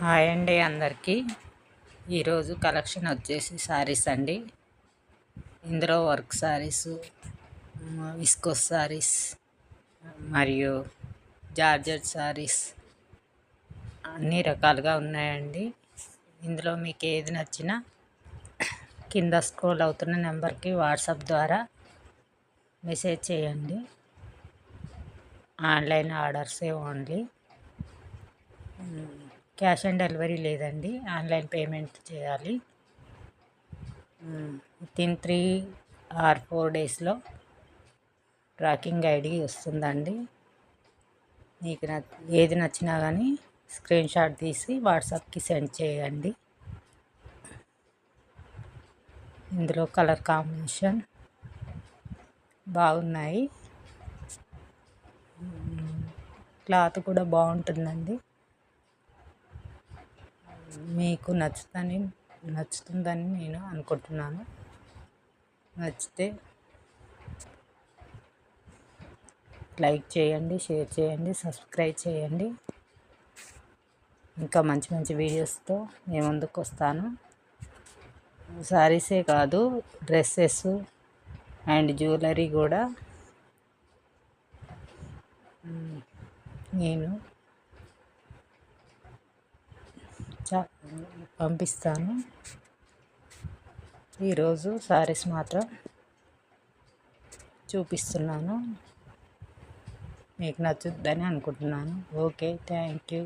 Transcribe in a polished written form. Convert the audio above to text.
Hi అండి అందరికీ. ఈరోజు కలెక్షన్ వచ్చేసి శారీస్ అండి. ఇందులో వర్క్ శారీస్, విస్కోస్ శారీస్ మరియు జార్జెట్ శారీస్ అన్ని రకాలుగా ఉన్నాయండి. ఇందులో మీకు ఏది నచ్చినా కింద స్క్రోల్ అవుతున్న నెంబర్కి వాట్సాప్ ద్వారా మెసేజ్ చేయండి. ఆన్లైన్ ఆర్డర్సే ఓన్లీ, క్యాష్ ఆన్ డెలివరీ లేదండి. ఆన్లైన్ పేమెంట్ చేయాలి. వితిన్ 3 or 4 డేస్లో ట్రాకింగ్ ఐడి వస్తుందండి. మీకు ఏది నచ్చినా కానీ స్క్రీన్ షాట్ తీసి వాట్సాప్కి సెండ్ చేయండి. ఇందులో కలర్ కాంబినేషన్ బాగున్నాయి. క్లాత్ కూడా బాగుంటుందండి. మీకు నచ్చుతుందని నేను అనుకుంటున్నాను. నచ్చితే లైక్ చేయండి, షేర్ చేయండి, సబ్స్క్రైబ్ చేయండి. ఇంకా మంచి మంచి వీడియోస్తో నేను ముందుకు వస్తాను. శారీసే కాదు, డ్రెస్సెస్ అండ్ జ్యువెలరీ కూడా నేను పంపిస్తాను. ఈరోజు శారీస్ మాత్రం చూపిస్తున్నాను. మీకు నచ్చుద్దని అనుకుంటున్నాను. Okay, thank you.